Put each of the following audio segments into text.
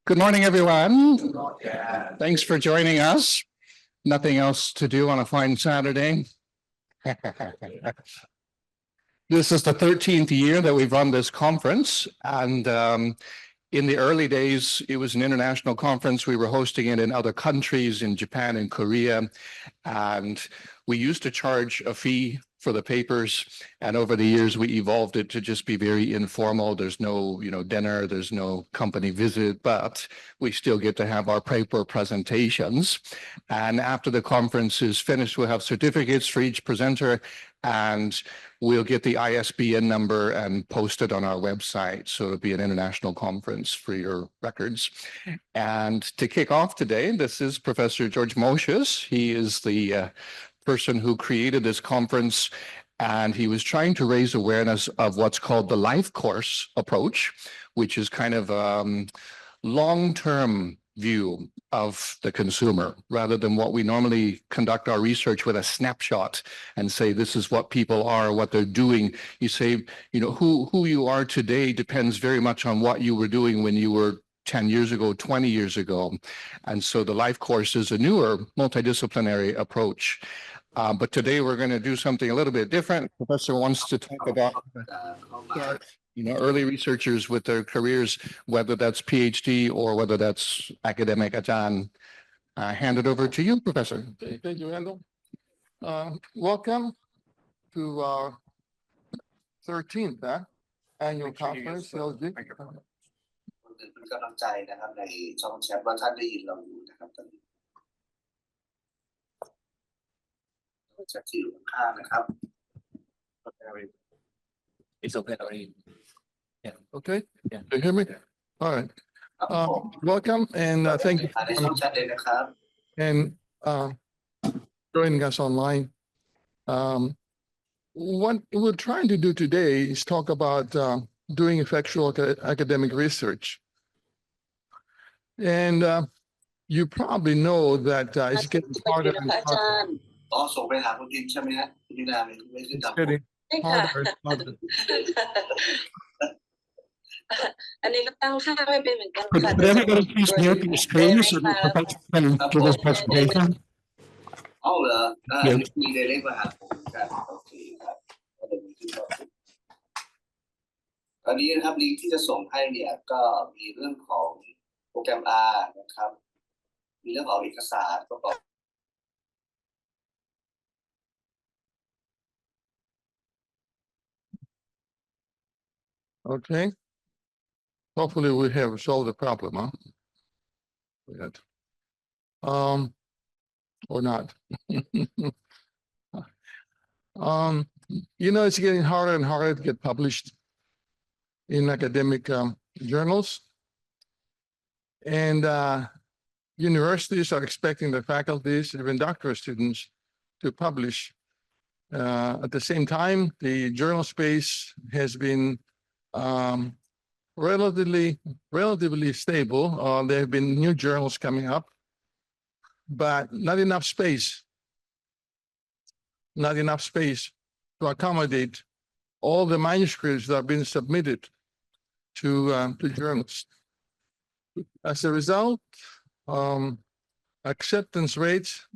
Good morning, everyone. Thanks for joining us. Nothing else to do on a fine Saturday. This is the 13th year that we've run this conference, and in the early days, it was an international conference. We were hosting it in other countries, in Japan and Korea, and we used to charge a fee for the papers. And over the years, we evolved it to just be very informal. There's no, dinner, there's no company visit, but we still get to have our paper presentations. And after the conference is finished, we'll have certificates for each presenter, and we'll get the ISBN number and post it on our website. So it'll be an international conference for your records. And to kick off today, this is Professor George Moschis. He is the person who created this conference, and he was trying to raise awareness of what's called the life course approach, which is kind of long-term view of the consumer, rather than what we normally conduct our research with a snapshot and say, this is what people are, what they're doing. You say, who you are today depends very much on what you were doing when you were 10 years ago, 20 years ago. And so the life course is a newer multidisciplinary approach. But today we're going to do something a little bit different. The professor wants to talk about early researchers with their careers, whether that's PhD or whether that's academic. Ajahn, I hand it over to you, Professor. Thank you, Randall. Welcome to our 13th annual conference. CLSG. เป็นกำลังใจนะครับในช่องแชทว่าท่านได้ยินเราอยู่นะครับตอนนี้แชทที่อยู่ข้างๆนะครับ It's okay already. Yeah. Okay. Yeah. Do you hear me? All right. Welcome and thank you. ในช่องแชทเลยนะครับ And joining us online. What we're trying to do today is talk about doing effectual academic research. And you probably know that it's getting harder and harder. อ๋อส่งไปหาคุณดินใช่ไหมฮะคุณดินาไม่ได้ตาม It's getting harder and harder. อันนี้ก็ตั้งค่าไม่เป็นเหมือนกัน Could everybody please mute your screen so the professor can give his presentation? เอาเหรอมีเดเล็กมาหาผมกันโอเคครับตอนนี้นะครับลิงก์ที่จะส่งให้เนี่ยก็มีเรื่องของโปรแกรม R นะครับมีเรื่องของเอกสารประกอบ Okay. Hopefully we have solved the problem, huh? Yet. Or not. It's getting harder and harder to get published in academic journals. And universities are expecting their faculties, even doctoral students, to publish. At the same time, the journal space has been relatively stable. There have been new journals coming up, but not enough space. Not enough space to accommodate all the manuscripts that have been submitted to journals. As a result, acceptance rates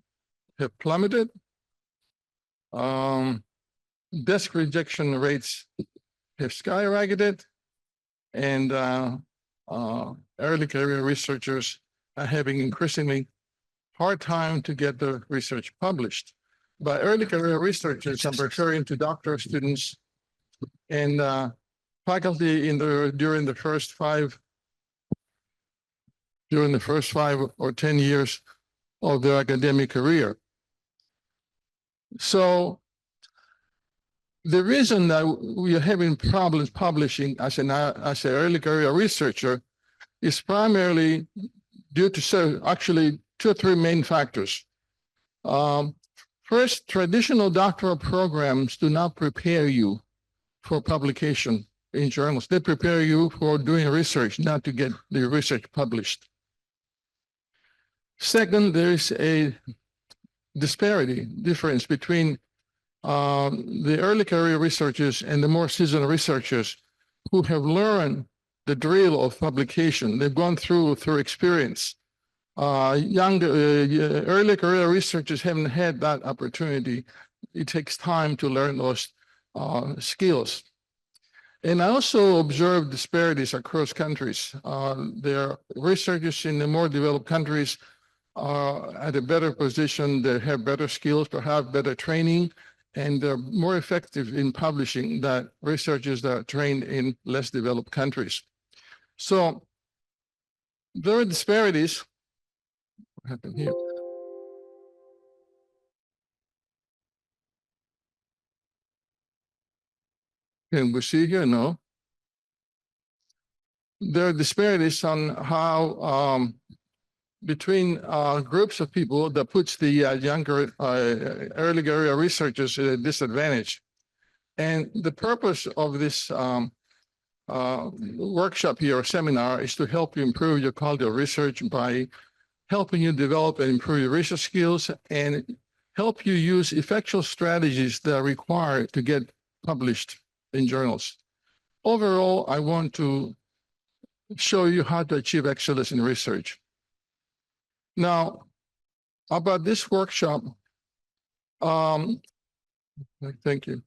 have plummeted. Desk rejection rates have skyrocketed, and early career researchers are having increasingly hard time to get their research published. By early career researchers, I'm referring to doctoral students and faculty during the first 5 or 10 years of their academic career. So the reason that we are having problems publishing as an early career researcher is primarily due to actually 2 or 3 main factors. First, traditional doctoral programs do not prepare you for publication in journals. They prepare you for doing research, not to get the research published. Second, there is a difference between the early career researchers and the more seasoned researchers who have learned the drill of publication. They've gone through experience. Early career researchers haven't had that opportunity. It takes time to learn those skills. And I also observed disparities across countries. There are researchers in the more developed countries are at a better position, they have better skills, perhaps better training, and they're more effective in publishing than researchers that are trained in less developed countries. So there are disparities. What happened here? Can we see here? No. There are disparities on how between groups of people that puts the younger, early career researchers at a disadvantage. And the purpose of this workshop here or seminar is to help you improve your quality of research by helping you develop and improve your research skills and help you use effectual strategies that are required to get published in journals. Overall, I want to show you how to achieve excellence in research. Now, about this workshop, thank you.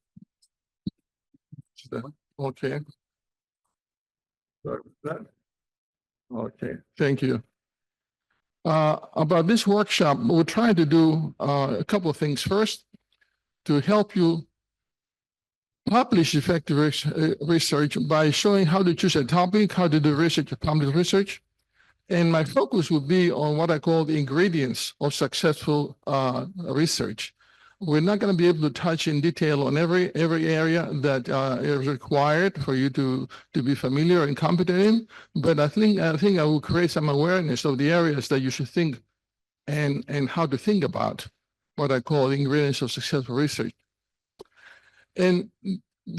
Okay. Okay, thank you. About this workshop, we're trying to do a couple of things. First, to help you publish effective research by showing how to choose a topic, how to do research, publish research. And my focus would be on what I call the ingredients of successful research. We're not going to be able to touch in detail on every area that is required for you to be familiar and competent in, but I think I will create some awareness of the areas that you should think and how to think about what I call the ingredients of successful research. And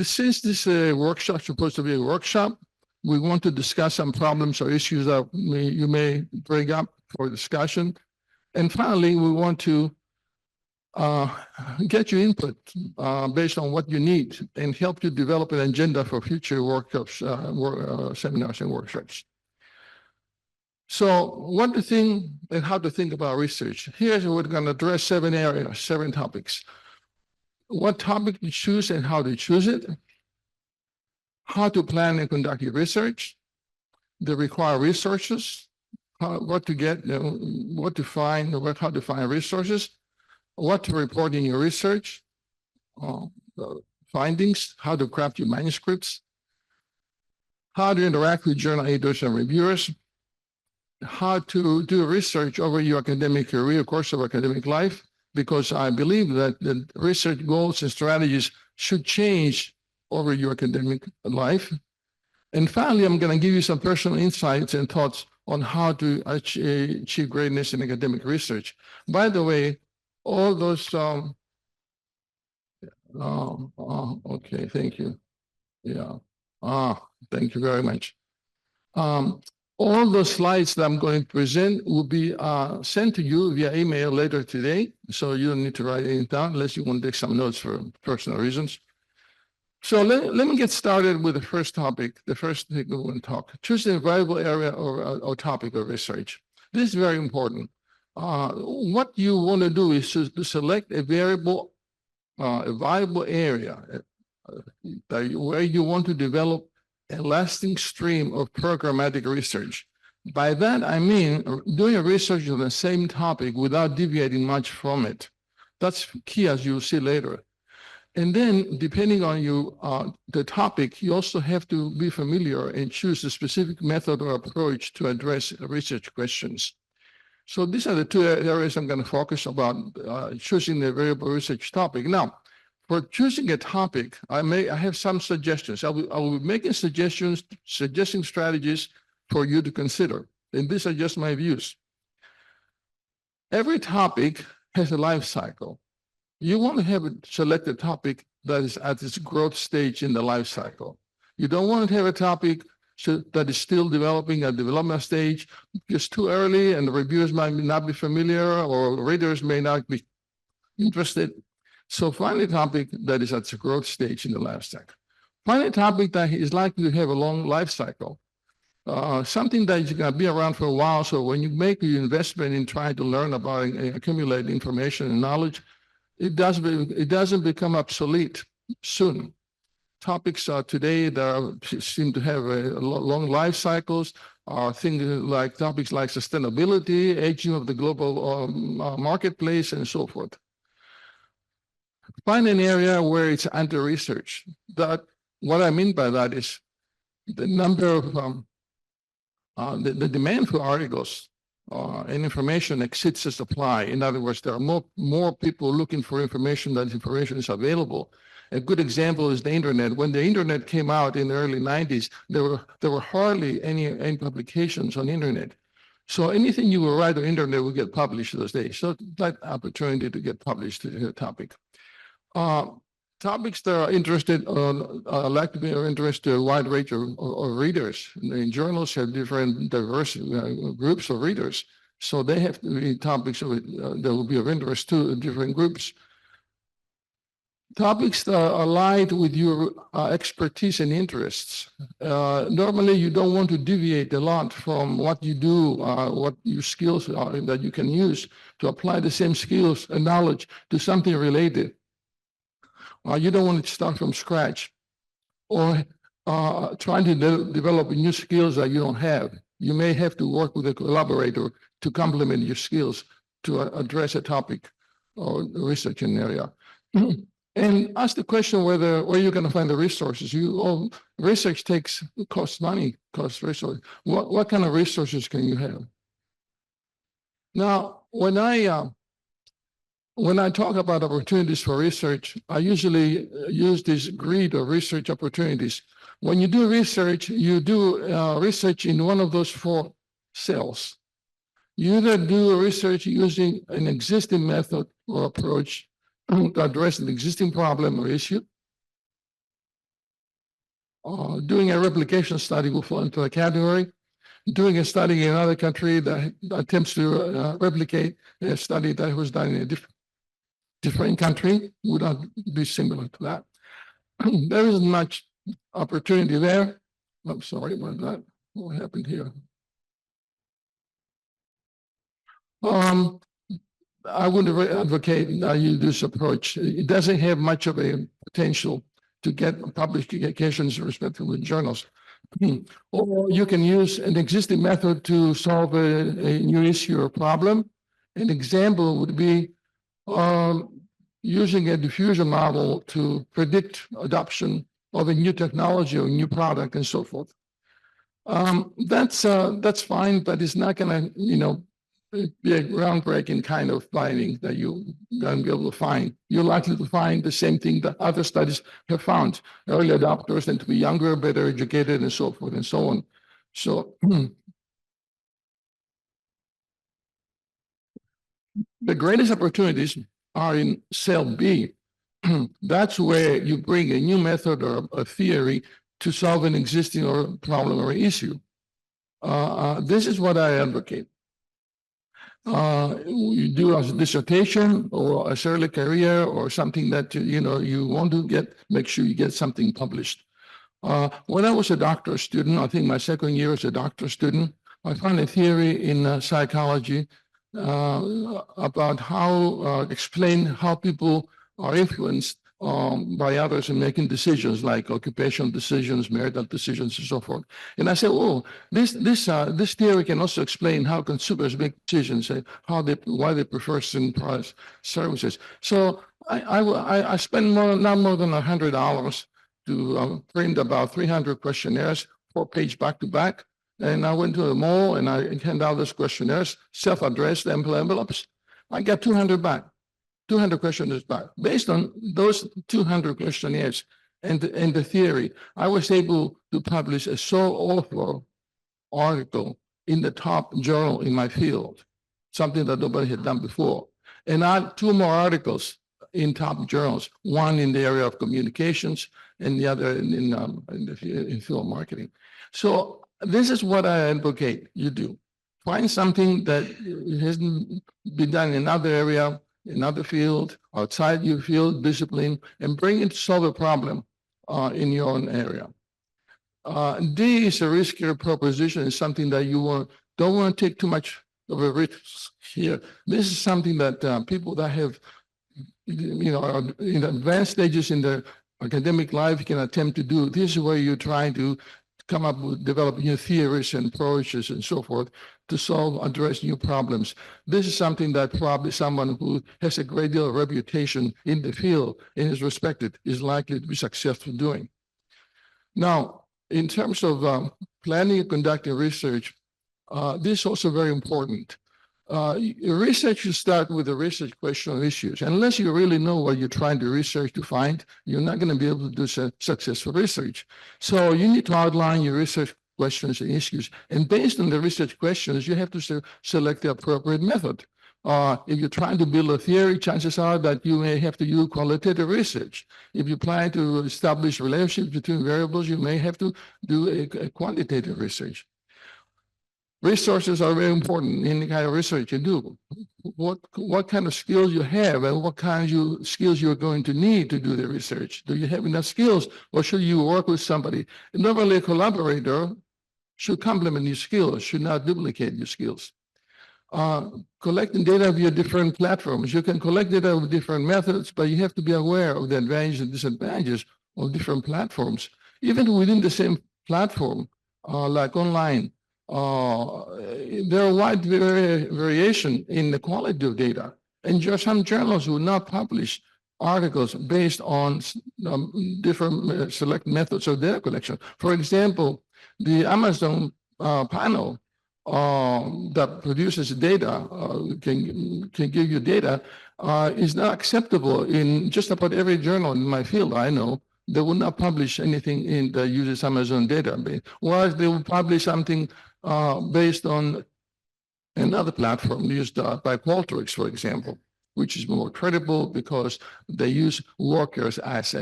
since this workshop is supposed to be a workshop, we want to discuss some problems or issues that you may bring up for discussion. And finally, we want to get your input based on what you need and help you develop an agenda for future workshops, seminars and workshops. So what to think and how to think about research. Here's we're going to address 7 areas, 7 topics. What topic to choose and how to choose it, how to plan and conduct your research, the required resources, what to get, what to find, how to find resources, what to report in your research, findings, how to craft your manuscripts, how to interact with journal editors and reviewers, how to do research over your academic career, course of academic life, because I believe that the research goals and strategies should change over your academic life. And finally, I'm going to give you some personal insights and thoughts on how to achieve greatness in academic research. By the way, all those, okay, thank you. Yeah, thank you very much. All those slides that I'm going to present will be sent to you via email later today. So you don't need to write anything down unless you want to take some notes for personal reasons. So let me get started with the first topic, the first thing we want to talk. Choose a viable area or topic of research. This is very important. What you want to do is to select a viable area where you want to develop a lasting stream of programmatic research. By that, I mean doing a research on the same topic without deviating much from it. That's key, as you'll see later. And then, depending on you, the topic, you also have to be familiar and choose a specific method or approach to address research questions. So these are the 2 areas I'm going to focus about choosing the variable research topic. Now, for choosing a topic, I have some suggestions. I will be making suggesting strategies for you to consider. And these are just my views. Every topic has a life cycle. You want to select a topic that is at its growth stage in the life cycle. You don't want to have a topic that is still developing at development stage. It's too early and the reviewers might not be familiar or readers may not be interested. So find a topic that is at the growth stage in the life cycle. Find a topic that is likely to have a long life cycle. something that is going to be around for a while. So when you make your investment in trying to learn about and accumulate information and knowledge, it doesn't become obsolete soon. Topics today that seem to have long life cycles are things like topics like sustainability, aging of the global marketplace, and so forth. Find an area where it's under research. That what I mean by that is the number of the demand for articles and information exceeds the supply. In other words, there are more people looking for information than information is available. A good example is the internet. When the internet came out in the early 90s, there were hardly any publications on the internet. So anything you will write on the internet will get published those days. So that opportunity to get published to a topic. Topics that are interested, like to be of interest to a wide range of readers. The journals have different diverse groups of readers. So they have to be topics that will be of interest to different groups. Topics that are aligned with your expertise and interests. Normally, you don't want to deviate a lot from what you do, what your skills are that you can use to apply the same skills and knowledge to something related. You don't want to start from scratch or trying to develop new skills that you don't have. You may have to work with a collaborator to complement your skills to address a topic or research in an area. And ask the question where you're going to find the resources. Research costs money, costs resources. What kind of resources can you have? Now, when I talk about opportunities for research, I usually use this grid of research opportunities. When you do research, you do research in one of those 4 cells. You either do research using an existing method or approach to address an existing problem or issue. Doing a replication study will fall into a category. Doing a study in another country that attempts to replicate a study that was done in a different country would not be similar to that. There isn't much opportunity there. I'm sorry about that. What happened here? I would advocate that you do this approach. It doesn't have much of a potential to get publications in respective journals. Or you can use an existing method to solve a new issue or problem. An example would be using a diffusion model to predict adoption of a new technology or new product and so forth. That's fine, but it's not going to, be a groundbreaking kind of finding that you're going to be able to find. You're likely to find the same thing that other studies have found. Early adopters tend to be younger, better educated, and so forth and so on. So the greatest opportunities are in cell B. That's where you bring a new method or a theory to solve an existing or problem or issue. This is what I advocate. You do a dissertation or a early career or something that you want to make sure you get something published. When I was a doctoral student, I think my second year as a doctoral student, I found a theory in psychology about how explain how people are influenced by others in making decisions like occupational decisions, marital decisions, and so forth. And I said, this theory can also explain how consumers make decisions, why they prefer certain products, services. So I spent not more than $100 to print about 300 questionnaires, 4-page back-to-back. And I went to the mall and I handed out those questionnaires, self-addressed envelopes. I got 200 back. 200 questionnaires back. Based on those 200 questionnaires and the theory, I was able to publish a sole author article in the top journal in my field, something that nobody had done before. And I had 2 more articles in top journals, one in the area of communications and the other in field marketing. So this is what I advocate you do. Find something that hasn't been done in another area, another field, outside your field discipline, and bring it to solve a problem in your own area. D is a riskier proposition. It's something that you don't want to take too much of a risk here. This is something that people that have, are in advanced stages in their academic life can attempt to do. This is where you're trying to come up with, develop new theories and approaches and so forth to address new problems. This is something that probably someone who has a great deal of reputation in the field and is respected is likely to be successful doing. Now, in terms of planning and conducting research, this is also very important. Research should start with a research question or issues. Unless you really know what you're trying to research to find, you're not going to be able to do successful research. So you need to outline your research questions and issues. And based on the research questions, you have to select the appropriate method. If you're trying to build a theory, chances are that you may have to use qualitative research. If you plan to establish relationships between variables, you may have to do a quantitative research. Resources are very important in the kind of research you do. What kind of skills you have and what kind of skills you're going to need to do the research. Do you have enough skills or should you work with somebody? Normally a collaborator should complement your skills, should not duplicate your skills. Collecting data via different platforms. You can collect data with different methods, but you have to be aware of the advantages and disadvantages of different platforms. Even within the same platform, like online, there are wide variation in the quality of data. And some journals will not publish articles based on different select methods of data collection. For example, the Amazon panel that produces data, can give you data, is not acceptable in just about every journal in my field. I know they will not publish anything that uses Amazon database, whereas they will publish something based on another platform used by Qualtrics, for example, which is more credible because they use workers as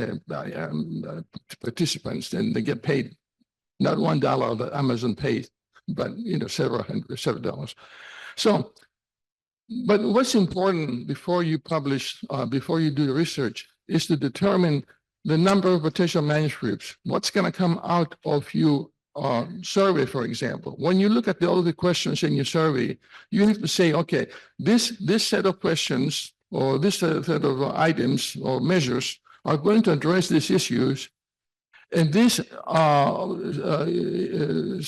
participants and they get paid not $1 that Amazon pays, but several dollars. So, but what's important before you publish, before you do the research, is to determine the number of potential manuscripts. What's going to come out of your survey, for example? When you look at all the questions in your survey, you have to say, okay, this set of questions or this set of items or measures are going to address these issues. And this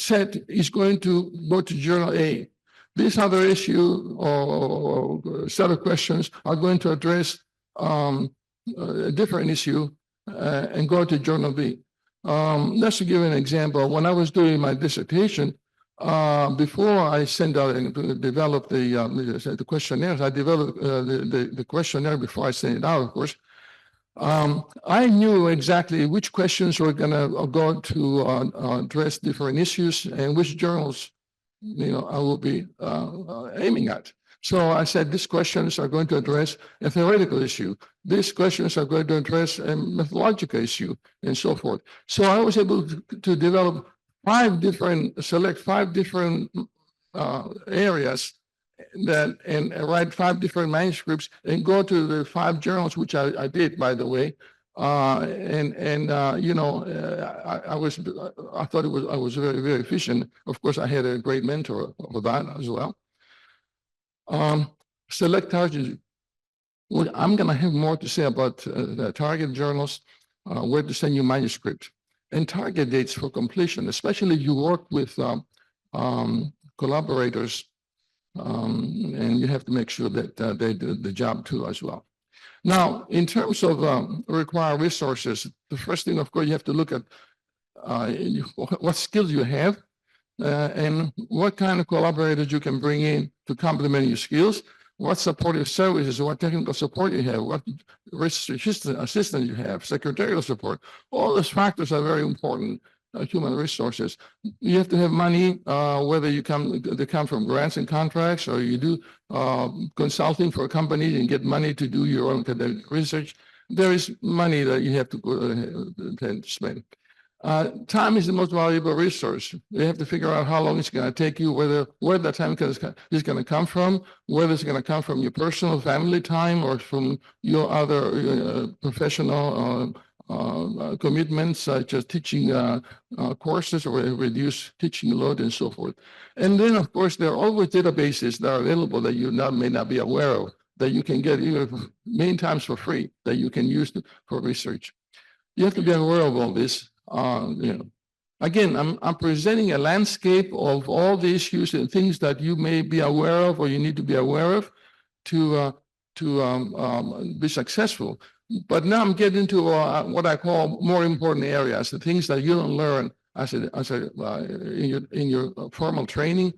set is going to go to journal A. This other issue or set of questions are going to address a different issue and go to journal B. Let's give an example. When I was doing my dissertation, before I sent out and developed the questionnaires, I developed the questionnaire before I sent it out, of course. I knew exactly which questions were going to go to address different issues and which journals, I will be aiming at. So I said, these questions are going to address a theoretical issue. These questions are going to address a methodological issue and so forth. So I was able to develop select five different areas and write 5 different manuscripts and go to the 5 journals, which I did, by the way. I thought I was very, very efficient. Of course, I had a great mentor for that as well. Select targets. Well, I'm going to have more to say about the target journals, where to send your manuscript, and target dates for completion, especially if you work with collaborators, and you have to make sure that they do the job too as well. Now, in terms of required resources, the first thing, of course, you have to look at what skills you have and what kind of collaborators you can bring in to complement your skills, what supportive services, what technical support you have, what research assistant you have, secretarial support. All those factors are very important. Human resources. You have to have money, whether they come from grants and contracts, or you do consulting for companies and get money to do your own academic research. There is money that you have to spend. Time is the most valuable resource. You have to figure out how long it's going to take you, where that time is going to come from, whether it's going to come from your personal family time or from your other professional commitments such as teaching courses or reduce teaching load and so forth. And then, of course, there are always databases that are available that you may not be aware of, that you can get many times for free, that you can use for research. You have to be aware of all this. Again, I'm presenting a landscape of all the issues and things that you may be aware of or you need to be aware of to be successful. But now I'm getting to what I call more important areas, the things that you don't learn in your formal training,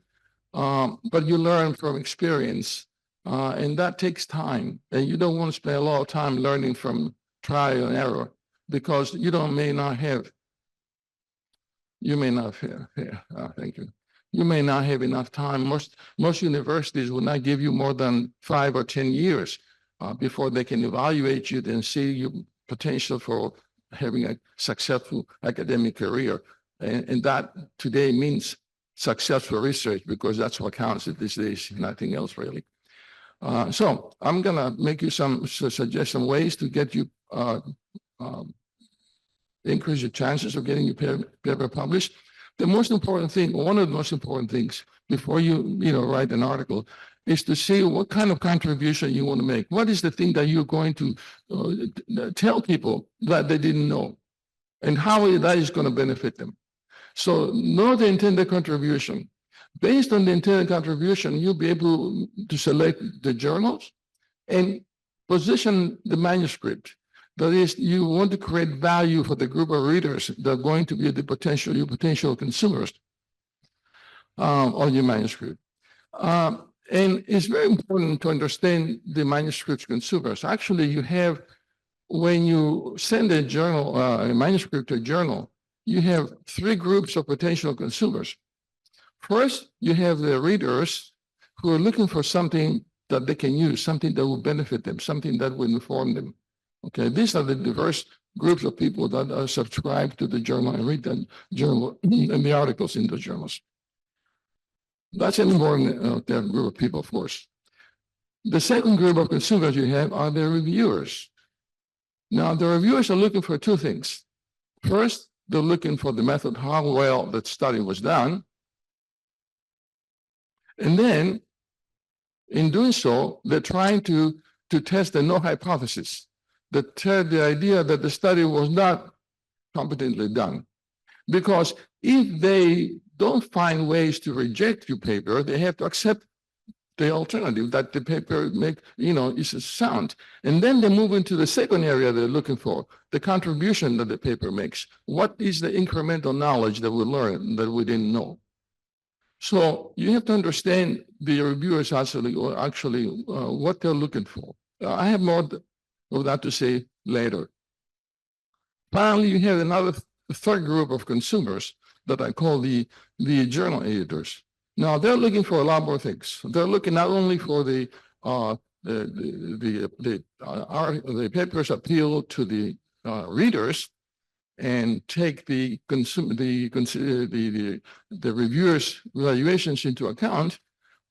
but you learn from experience, and that takes time. And you don't want to spend a lot of time learning from trial and error because you may not have thank you. You may not have enough time. Most universities will not give you more than 5 or 10 years before they can evaluate you and see your potential for having a successful academic career. And that today means successful research because that's what counts these days, nothing else really. So I'm gonna make you suggest some ways to get you increase your chances of getting your paper published. The most important thing, one of the most important things before you write an article is to see what kind of contribution you want to make. What is the thing that you're going to tell people that they didn't know and how that is going to benefit them. So know the intended contribution. Based on the intended contribution, you'll be able to select the journals and position the manuscript. That is, you want to create value for the group of readers that are going to be your potential consumers of your manuscript. And it's very important to understand the manuscript's consumers. Actually, you have, when you send a journal, a manuscript to a journal, you have 3 groups of potential consumers. First, you have the readers who are looking for something that they can use, something that will benefit them, something that will inform them. Okay, these are the diverse groups of people that are subscribed to the journal and read the journal and the articles in the journals. That's an important group of people, of course. The second group of consumers you have are the reviewers. Now, the reviewers are looking for 2 things. First, they're looking for the method, how well that study was done. And then, in doing so, they're trying to test the no hypothesis, the idea that the study was not competently done. Because if they don't find ways to reject your paper, they have to accept the alternative that the paper is sound. And then they move into the second area they're looking for, the contribution that the paper makes. What is the incremental knowledge that we learned that we didn't know? So you have to understand the reviewers actually what they're looking for. I have more of that to say later. Finally, you have another third group of consumers that I call the journal editors. Now they're looking for a lot more things. They're looking not only for the papers appeal to the readers and take the reviewers' evaluations into account,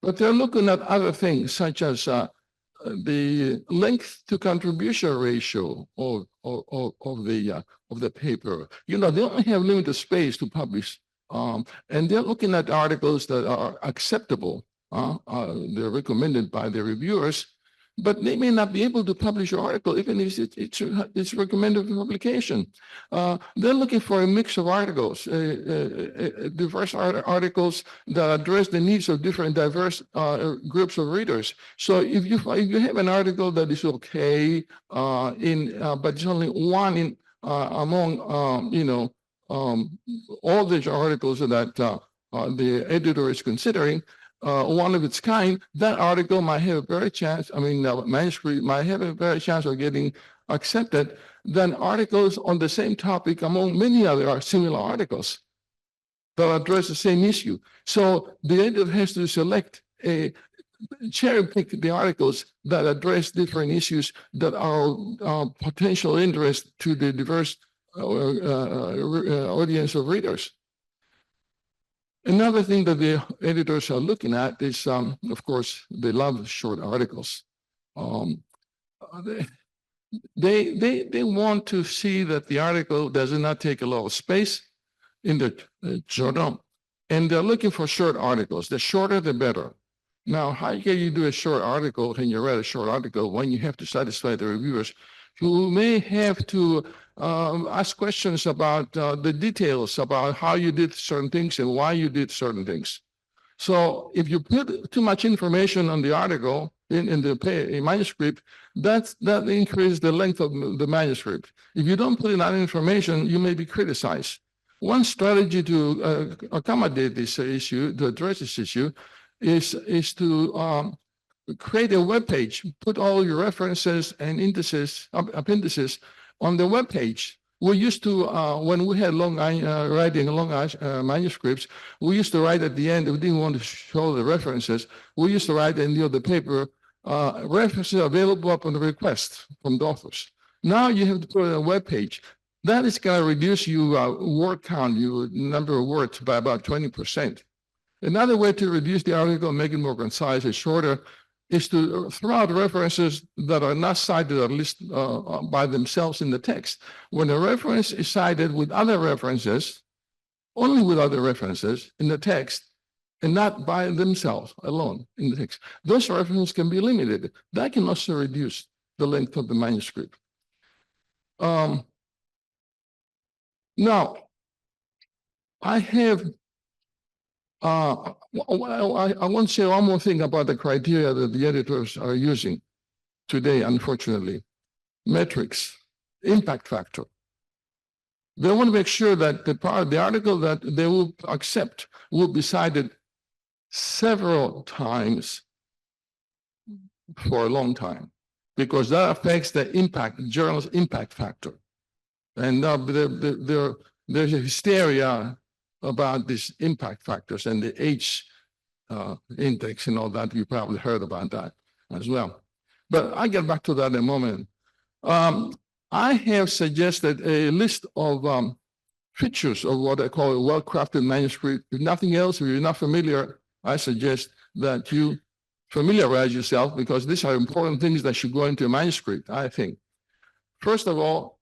but they're looking at other things such as the length to contribution ratio of the paper. They only have limited space to publish, and they're looking at articles that are acceptable. They're recommended by the reviewers, but they may not be able to publish an article even if it's recommended for publication. They're looking for a mix of articles, diverse articles that address the needs of different diverse groups of readers. So if you have an article that is okay, but it's only one among all the articles that the editor is considering, one of its kind, that article might have a better chance, manuscript might have a better chance of getting accepted than articles on the same topic among many other similar articles that address the same issue. So the editor has to select cherry pick the articles that address different issues that are potential interest to the diverse audience of readers. Another thing that the editors are looking at is, of course, they love short articles. they want to see that the article does not take a lot of space in the journal, and they're looking for short articles. The shorter, the better. Now, how can you do a short article? Can you write a short article when you have to satisfy the reviewers who may have to ask questions about the details about how you did certain things and why you did certain things? So if you put too much information on the article in the manuscript, that increases the length of the manuscript. If you don't put enough information, you may be criticized. One strategy to accommodate this issue, to address this issue, is to create a web page, put all your references and appendices on the web page. We used to, when we had writing long manuscripts, we used to write at the end, we didn't want to show the references, we used to write in the paper, references available upon the request from the authors. Now you have to put it on a web page. That is going to reduce your word count, your number of words by about 20%. Another way to reduce the article, make it more concise and shorter, is to throw out references that are not cited at least by themselves in the text. When a reference is cited with other references, only with other references in the text, and not by themselves alone in the text, those references can be limited. That can also reduce the length of the manuscript. Now, I have I want to say one more thing about the criteria that the editors are using today, unfortunately. Metrics, impact factor. They want to make sure that the article that they will accept will be cited several times for a long time, because that affects the journal's impact factor. And there's a hysteria about these impact factors and the H index and all that. You probably heard about that as well. But I'll get back to that in a moment. I have suggested a list of features of what I call a well-crafted manuscript. If nothing else, if you're not familiar, I suggest that you familiarize yourself, because these are important things that should go into a manuscript, I think. First of all,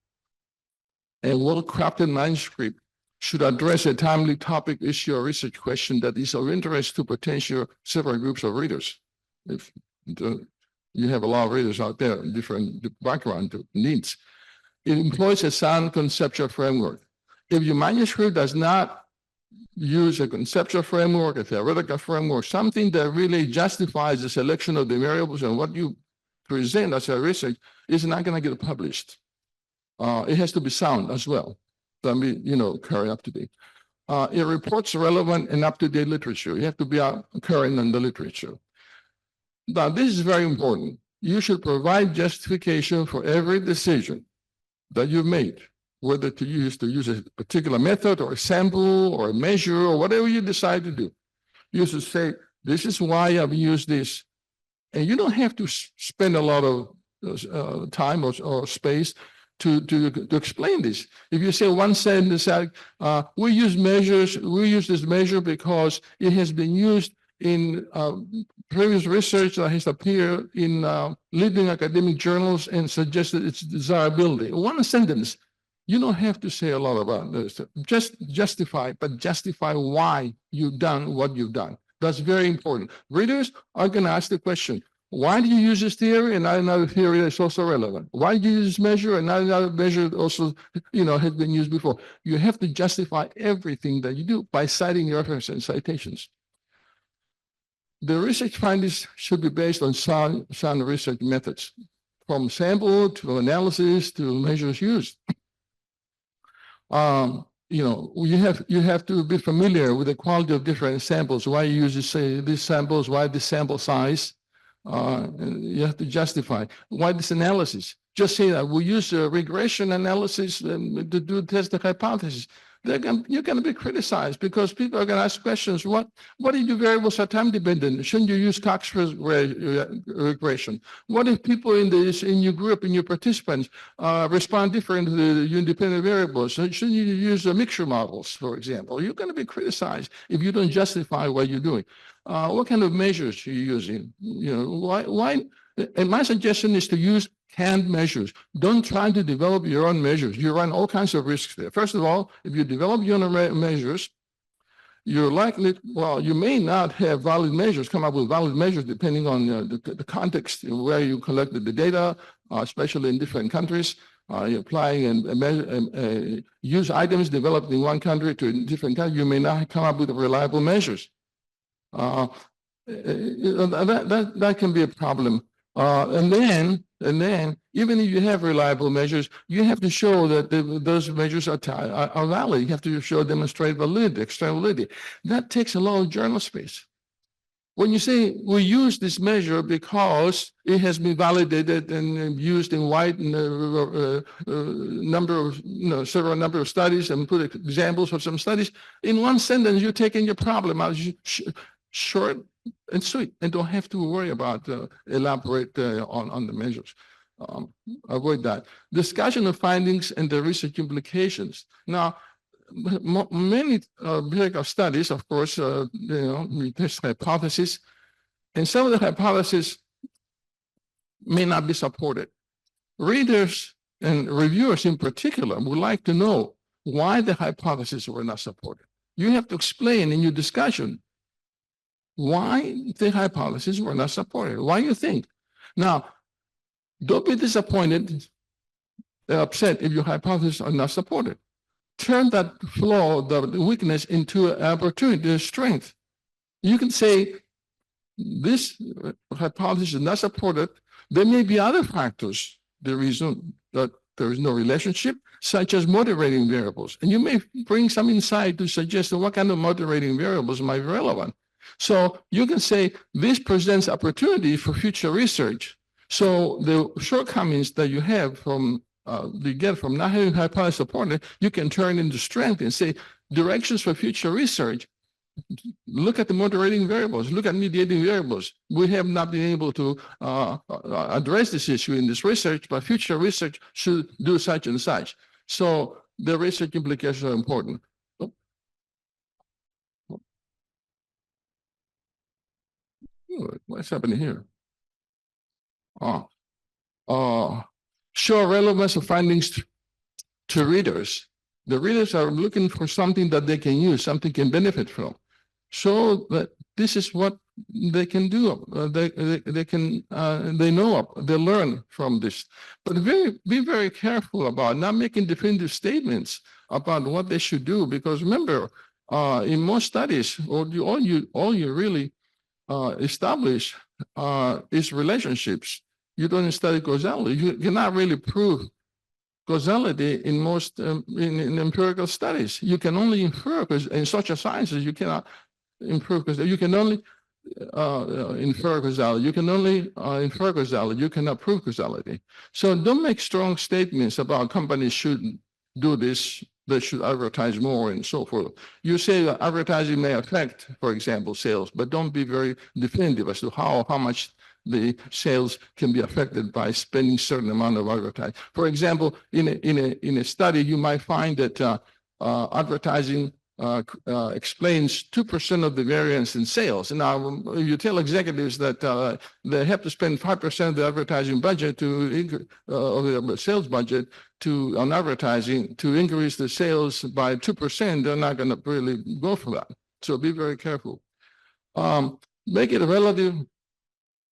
a well-crafted manuscript should address a timely topic, issue, or research question that is of interest to potential several groups of readers. If you have a lot of readers out there, different background needs. It employs a sound conceptual framework. If your manuscript does not use a conceptual framework, a theoretical framework, something that really justifies the selection of the variables and what you present as a research, is not going to get published. It has to be sound as well. That means, current, up to date. It reports relevant and up-to-date literature. You have to be current on the literature. Now, this is very important. You should provide justification for every decision that you've made, whether to use a particular method or a sample or a measure or whatever you decide to do. You should say, this is why I've used this. And you don't have to spend a lot of time or space to explain this. If you say one sentence, we use this measure because it has been used in previous research that has appeared in leading academic journals and suggested its desirability. One sentence, you don't have to say a lot about this. Just justify why you've done what you've done. That's very important. Readers are going to ask the question, why do you use this theory and not another theory that's also relevant? Why do you use this measure and not another measure that also, has been used before? You have to justify everything that you do by citing references and citations. The research findings should be based on sound research methods, from sample to analysis to measures used. You have to be familiar with the quality of different samples. Why you use these samples? Why this sample size? You have to justify why this analysis. Just say that we use a regression analysis to test the hypothesis. You're going to be criticized because people are going to ask questions. What if your variables are time dependent? Shouldn't you use Cox regression? What if people in your group, in your participants, respond differently to the independent variables? Shouldn't you use mixture models, for example? You're going to be criticized if you don't justify what you're doing. What kind of measures are you using? Why And my suggestion is to use canned measures. Don't try to develop your own measures. You run all kinds of risks there. First of all, if you develop your own measures, you're likely, well, you may not have valid measures, come up with valid measures depending on the context where you collected the data, especially in different countries. You're applying and use items developed in one country to a different country. You may not come up with reliable measures. That can be a problem. And then, even if you have reliable measures, you have to show that those measures are valid. You have to show, demonstrate validity, external validity. That takes a lot of journal space. When you say we use this measure because it has been validated and used in wide several number of studies, and put examples of some studies, in one sentence you're taking your problem out short and sweet, and don't have to worry about elaborate on the measures. Avoid that. Discussion of findings and the research implications. Now, many empirical studies, of course, test hypotheses, and some of the hypotheses may not be supported. Readers and reviewers in particular would like to know why the hypotheses were not supported. You have to explain in your discussion why the hypotheses were not supported, why you think. Now, don't be disappointed, upset if your hypotheses are not supported. Turn that flaw, the weakness, into an opportunity, a strength. You can say, this hypothesis is not supported. There may be other factors, the reason that there is no relationship, such as moderating variables. And you may bring some insight to suggest what kind of moderating variables might be relevant. So you can say, this presents opportunity for future research. So the shortcomings that you have from you get from not having hypothesis supported, you can turn into strength and say, directions for future research. Look at the moderating variables, look at mediating variables. We have not been able to address this issue in this research, but future research should do such and such. So the research implications are important. What's happening here? Show relevance of findings to readers. The readers are looking for something that they can use, something can benefit from. Show that this is what they can do. They know, they learn from this. But be very careful about not making definitive statements about what they should do, because remember, in most studies, all you really establish is relationships. You don't study causality. You cannot really prove causality in most in empirical studies. You can only infer, because in social sciences you cannot infer causality. You can only infer causality. You can only infer causality. You cannot prove causality. So don't make strong statements about companies should do this, they should advertise more and so forth. You say that advertising may affect, for example, sales, but don't be very definitive as to how much the sales can be affected by spending certain amount of advertising. For example, in a study, you might find that advertising explains 2% of the variance in sales. And now you tell executives that they have to spend 5% of the advertising budget of the sales budget on advertising to increase the sales by 2%. They're not going to really go for that. So be very careful. Make it relative,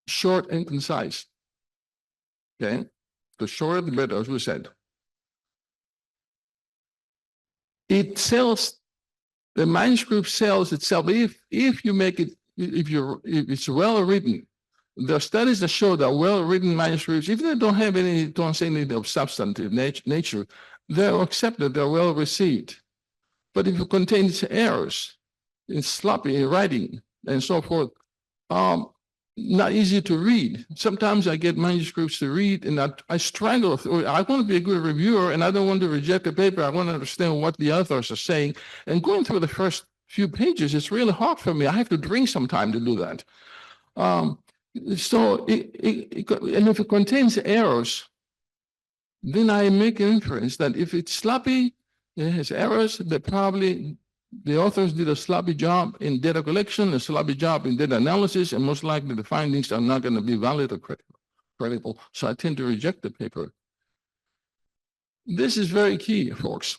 short and concise. Okay, the shorter the better, as we said. It sells. The manuscript sells itself if you make it, if it's well written. There are studies that show that well written manuscripts, even if they don't say anything of substantive nature, they're accepted, they're well received. But if it contains errors, it's sloppy in writing and so forth, not easy to read. Sometimes I get manuscripts to read and I struggle. I want to be a good reviewer and I don't want to reject the paper. I want to understand what the authors are saying. And going through the first few pages, it's really hard for me. I have to drink some time to do that. And if it contains errors, then I make an inference that if it's sloppy, it has errors, that probably the authors did a sloppy job in data collection, a sloppy job in data analysis, and most likely the findings are not going to be valid or critical. credible, so I tend to reject the paper. This is very key, folks.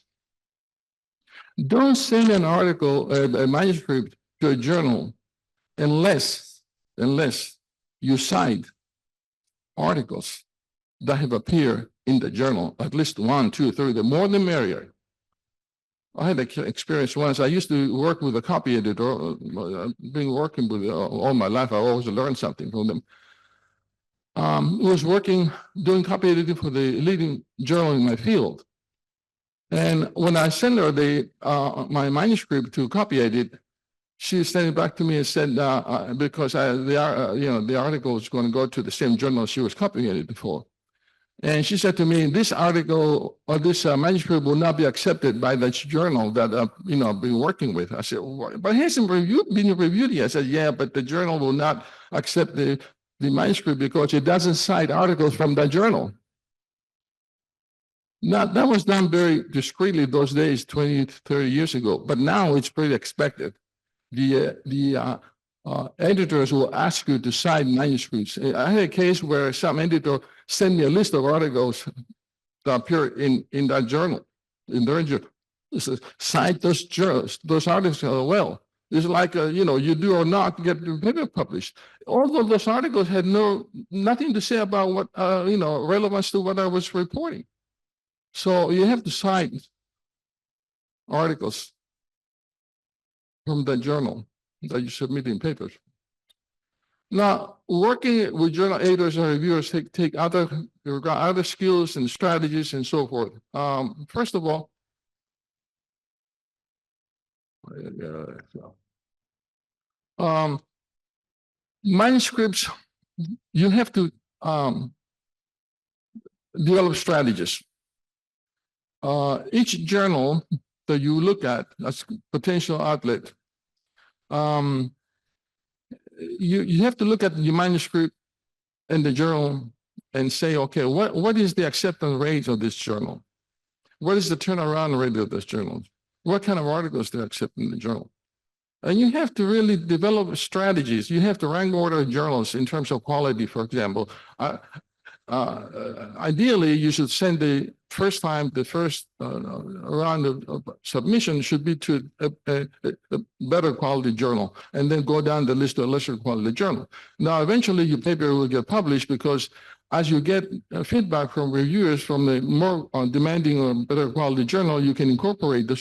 Don't send an article, a manuscript to a journal unless you cite articles that have appeared in the journal, at least 1, 2, 3, the more the merrier. I had an experience once. I used to work with a copy editor. I've been working with all my life. I always learned something from them. Was working, doing copy editing for the leading journal in my field. And when I sent her my manuscript to copy edit, she sent it back to me and said, because the article was going to go to the same journal she was copying it before. And she said to me, this article or this manuscript will not be accepted by the journal that I've been working with. I said, but it hasn't been reviewed yet. I said, yeah, but the journal will not accept the manuscript because it doesn't cite articles from that journal. Now, that was done very discreetly those days, 20, 30 years ago, but now it's pretty expected. The editors will ask you to cite manuscripts. I had a case where some editor sent me a list of articles that appear in that journal, in their journal. It says, cite those articles well. It's like, you do or not get the paper published. All of those articles had nothing to say about what, relevance to what I was reporting. So you have to cite articles from the journal that you submit in papers. Now, working with journal editors and reviewers take other skills and strategies and so forth. First of all, manuscripts, you have to develop strategies. Each journal that you look at as potential outlet, you have to look at the manuscript and the journal and say, okay, what is the acceptance rate of this journal? What is the turnaround rate of this journal? What kind of articles they accept in the journal? And you have to really develop strategies. You have to rank order journals in terms of quality, for example. Ideally, you should send the first round of submission should be to a better quality journal, and then go down the list to a lesser quality journal. Now, eventually, your paper will get published because as you get feedback from reviewers from the more demanding or better quality journal, you can incorporate the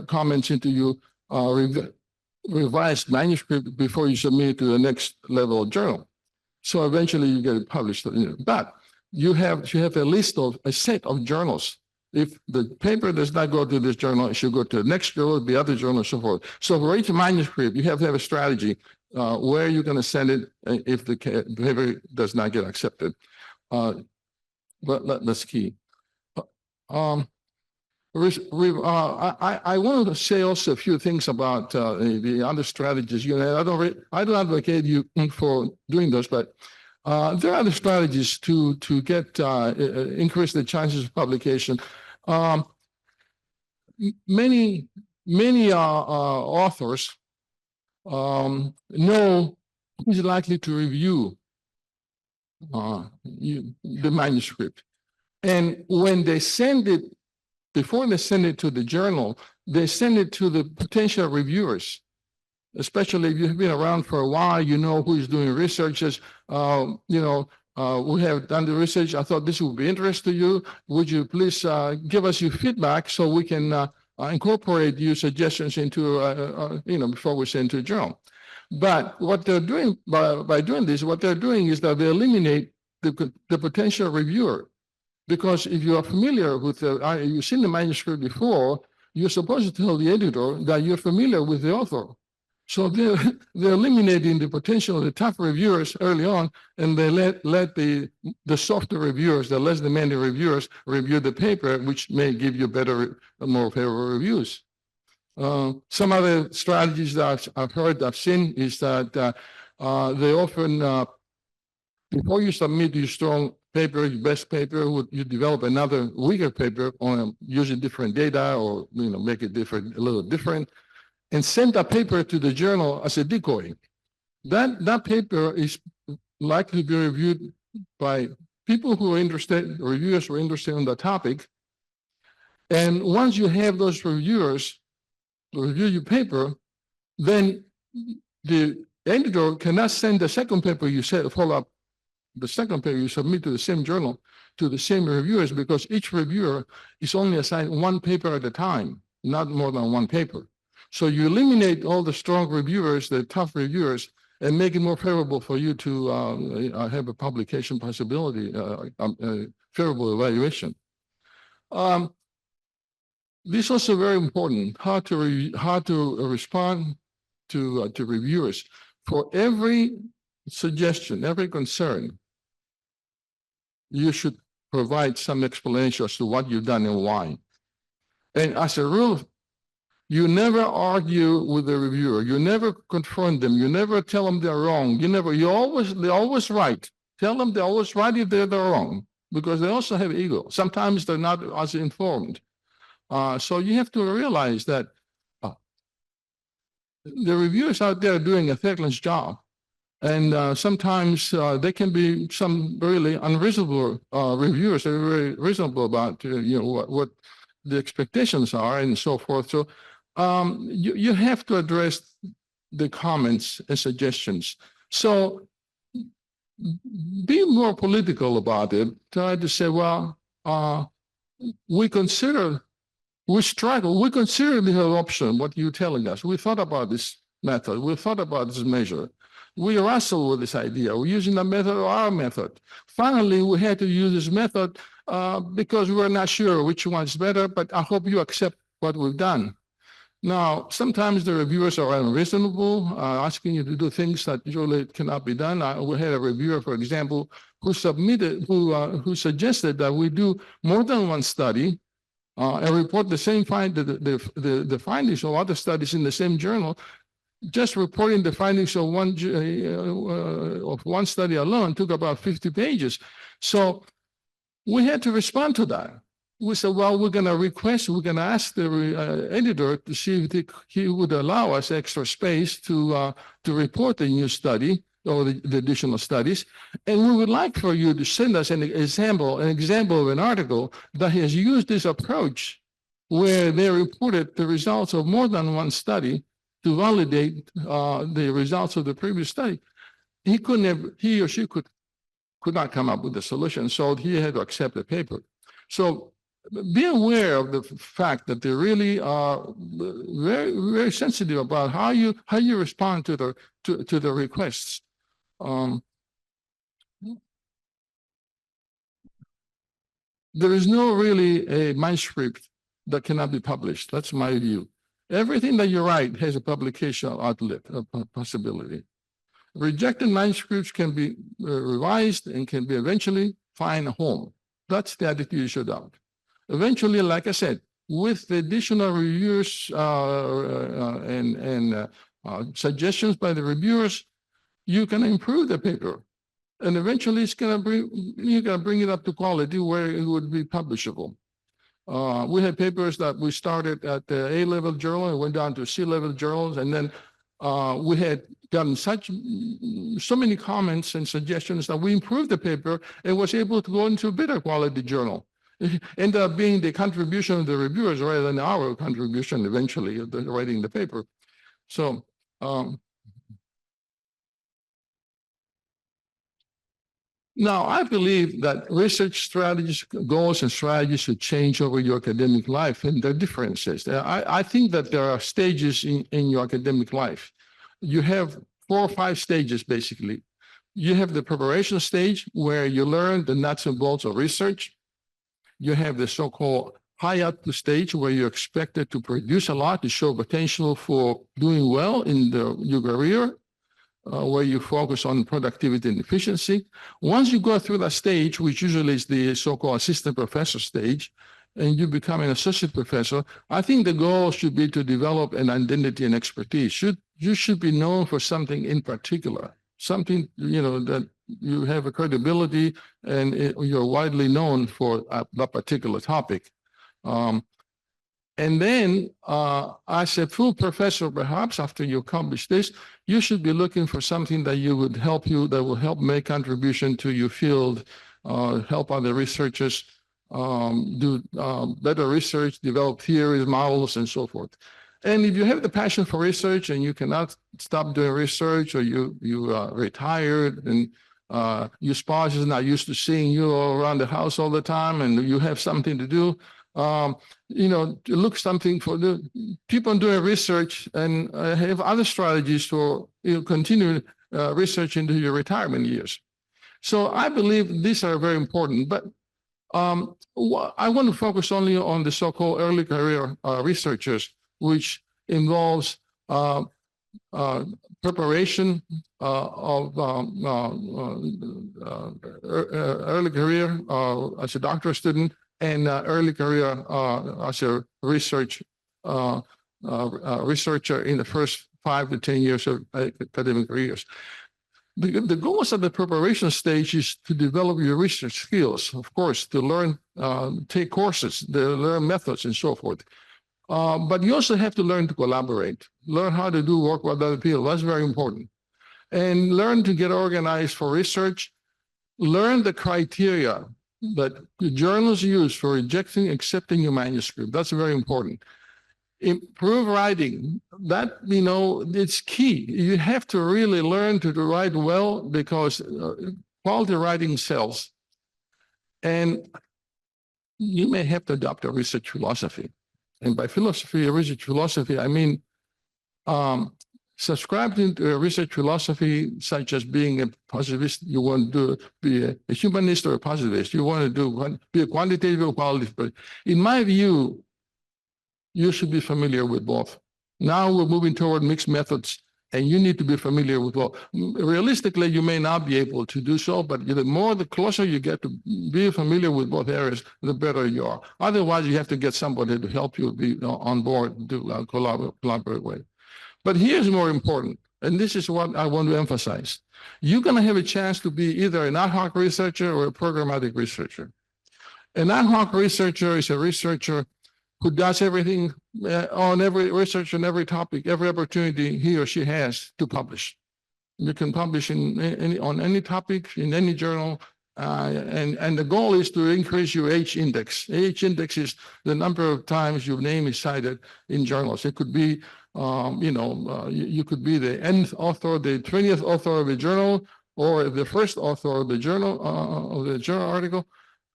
comments into your revised manuscript before you submit it to the next level of journal. So eventually you get it published. But you have a set of journals. If the paper does not go to this journal, it should go to the next journal, the other journal, and so forth. So for each manuscript, you have to have a strategy where you're going to send it if the paper does not get accepted. But that's key. I want to say also a few things about the other strategies. I don't advocate you for doing those, but there are other strategies to get increase the chances of publication. Many authors know who's likely to review the manuscript, and when they send it. Before they send it to the journal, they send it to the potential reviewers, especially if you've been around for a while, you know who is doing researches. We have done the research. I thought this would be interesting to you. Would you please give us your feedback so we can incorporate your suggestions into, before we send to a journal. But what they're doing by doing this, what they're doing is that they eliminate the potential reviewer. Because if you are familiar with you've seen the manuscript before, you're supposed to tell the editor that you're familiar with the author. So they're eliminating the potential of the tough reviewers early on, and they let the softer reviewers, the less demanding reviewers, review the paper, which may give you better, more favorable reviews. Some other strategies that I've seen is that they often, before you submit your strong paper, your best paper, you develop another weaker paper on using different data or make it different, a little different, and send that paper to the journal as a decoy. That paper is likely to be reviewed by people who are interested, reviewers who are interested in the topic. And once you have those reviewers review your paper, then the editor cannot send the second paper you said, follow up the second paper you submit to the same journal to the same reviewers, because each reviewer is only assigned one paper at a time, not more than one paper. So you eliminate all the strong reviewers, the tough reviewers, and make it more favorable for you to have a publication possibility, favorable evaluation. This is also very important, how to respond to reviewers. For every suggestion, every concern, you should provide some explanation as to what you've done and why. And as a rule, you never argue with the reviewer. You never confront them. You never tell them they're wrong. They're always right. Tell them they're always right if they're wrong, because they also have ego. Sometimes they're not as informed. So you have to realize that the reviewers out there are doing a thankless job. And sometimes they can be some really unreasonable reviewers. They're very reasonable about what the expectations are and so forth. So you have to address the comments and suggestions. So be more political about it. Try to say, well, we struggle. We consider the whole option, what you're telling us. We thought about this method. We thought about this measure. We wrestle with this idea. We're using the method or our method. Finally, we had to use this method because we were not sure which one's better, but I hope you accept what we've done. Now, sometimes the reviewers are unreasonable, asking you to do things that usually cannot be done. We had a reviewer, for example, who suggested that we do more than one study and report the same the findings of other studies in the same journal. Just reporting the findings of one study alone took about 50 pages. So we had to respond to that. We said, well, we're going to ask the editor to see if he would allow us extra space to report the new study or the additional studies. And we would like for you to send us an example of an article that has used this approach where they reported the results of more than one study to validate the results of the previous study. He or she could not come up with a solution, so he had to accept the paper. So be aware of the fact that they really are very, very sensitive about how you respond to the requests. There is no really a manuscript that cannot be published. That's my view. Everything that you write has a publication outlet, a possibility. Rejected manuscripts can be revised and can be eventually find a home. That's the attitude you should have. Eventually, like I said, with the additional reviews and suggestions by the reviewers, you can improve the paper. And eventually you're gonna bring it up to quality where it would be publishable. We had papers that we started at the A-level journal and went down to C-level journals, and then we had gotten so many comments and suggestions that we improved the paper and was able to go into a better quality journal. It ended up being the contribution of the reviewers rather than our contribution eventually of writing the paper. So now, I believe that research strategies, goals, and strategies should change over your academic life, and there are differences. I think that there are stages in your academic life. You have 4 or 5 stages, basically. You have the preparation stage, where you learn the nuts and bolts of research. You have the so-called high output stage, where you're expected to produce a lot to show potential for doing well in your career. Where you focus on productivity and efficiency. Once you go through that stage, which usually is the so-called assistant professor stage, and you become an associate professor, I think the goal should be to develop an identity and expertise. You should be known for something in particular, something that you have a credibility and you're widely known for that particular topic. And then as a full professor, perhaps after you accomplish this, you should be looking for something that will help make contribution to your field, help other researchers do better research, develop theories, models, and so forth. And if you have the passion for research and you cannot stop doing research, or you retired and your spouse is not used to seeing you all around the house all the time, and you have something to do, look something for the people doing research and have other strategies for continue research into your retirement years. So I believe these are very important, but I want to focus only on the so-called early career researchers, which involves preparation of early career as a doctoral student and early career as a researcher in the first 5 to 10 years of academic careers. The goals of the preparation stage is to develop your research skills, of course, to learn, take courses, to learn methods and so forth. But you also have to learn to collaborate, learn how to do work with other people. That's very important. And learn to get organized for research, learn the criteria that the journals use for rejecting, accepting your manuscript. That's very important. Improve writing, that, it's key. You have to really learn to write well, because quality writing sells. And you may have to adopt a research philosophy. And by research philosophy, I mean subscribing to a research philosophy such as being a positivist. You want to be a humanist or a positivist. You want to be a quantitative or qualitative. In my view, you should be familiar with both. Now we're moving toward mixed methods, and you need to be familiar with both. Realistically, you may not be able to do so, but the closer you get to be familiar with both areas, the better you are. Otherwise, you have to get somebody to help you be on board to collaborate with. But here's more important, and this is what I want to emphasize. You're going to have a chance to be either an ad hoc researcher or a programmatic researcher. An ad hoc researcher is a researcher who does everything on every research on every topic, every opportunity he or she has to publish. You can publish on any topic, in any journal, and the goal is to increase your H index. H index is the number of times your name is cited in journals. It could be, you could be the nth author, the 20th author of a journal, or the first author of the journal article.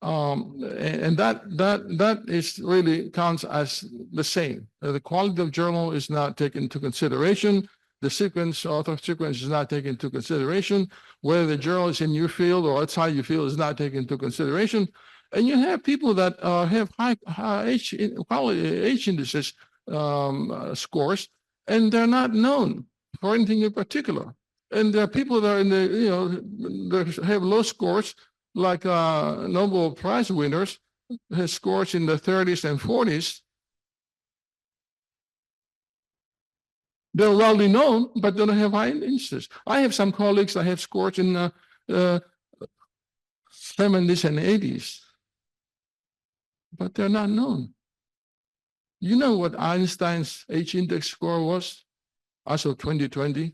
And that is really counts as the same. The quality of journal is not taken into consideration. The author sequence is not taken into consideration. Whether the journal is in your field or outside your field is not taken into consideration. And you have people that have high quality H indices scores, and they're not known for anything in particular. And there are people that are in that have low scores, like Nobel Prize winners, has scores in the 30s and 40s. They're widely known, but they don't have high indices. I have some colleagues that have scores in 70s and 80s, but they're not known. You know what Einstein's H index score was as of 2020,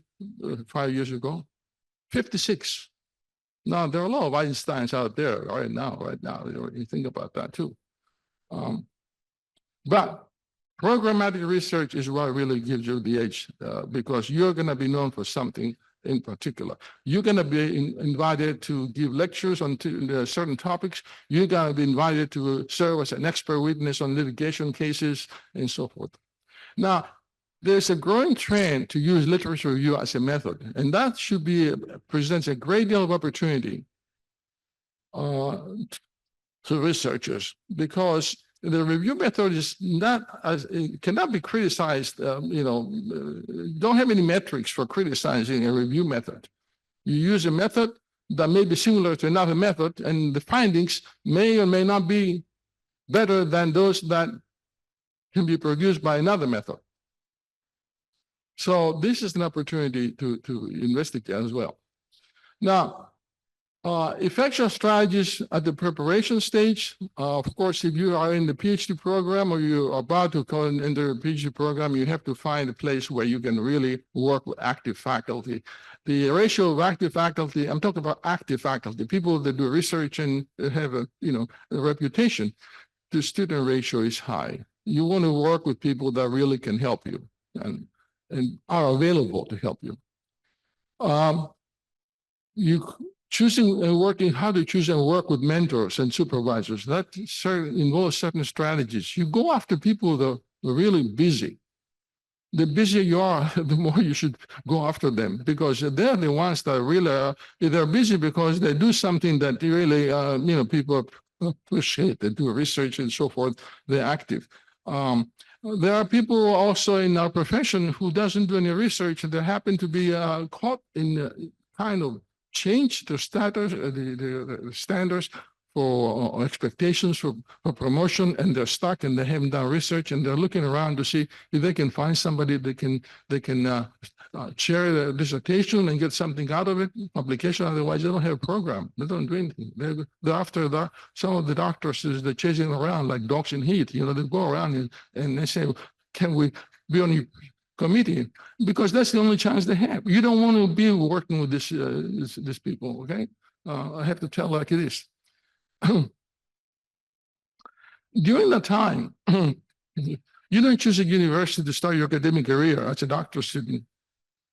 5 years ago? 56. Now, there are a lot of Einsteins out there right now. You think about that too. But programmatic research is what really gives you the edge, because you're going to be known for something in particular. You're going to be invited to give lectures on certain topics. You're going to be invited to serve as an expert witness on litigation cases and so forth. Now, there's a growing trend to use literature review as a method, and that should presents a great deal of opportunity to researchers, because the review method is cannot be criticized. Don't have any metrics for criticizing a review method. You use a method that may be similar to another method, and the findings may or may not be better than those that can be produced by another method. So this is an opportunity to investigate as well. Now, Effectual strategies at the preparation stage. Of course, if you are in the PhD program or you're about to go into the PhD program, you have to find a place where you can really work with active faculty. The ratio of active faculty, I'm talking about active faculty, people that do research and have a reputation, the student ratio is high. You want to work with people that really can help you and are available to help you. Choosing and working, how to choose and work with mentors and supervisors, that involves certain strategies. You go after people that are really busy. The busier you are, the more you should go after them, because they're the ones that really they're busy because they do something that really, people appreciate. They do research and so forth. They're active. There are people also in our profession who doesn't do any research, and they happen to be caught in kind of change the status, the standards for expectations for promotion, and they're stuck and they haven't done research, and they're looking around to see if they can find somebody that can share their dissertation and get something out of it, publication. Otherwise, they don't have a program. They don't do anything. They're after some of the doctors they're chasing around like dogs in heat. They go around and they say, "Can we be on your committee?" Because that's the only chance they have. You don't want to be working with these people, okay? I have to tell like it is. During that time, you don't choose a university to start your academic career as a doctoral student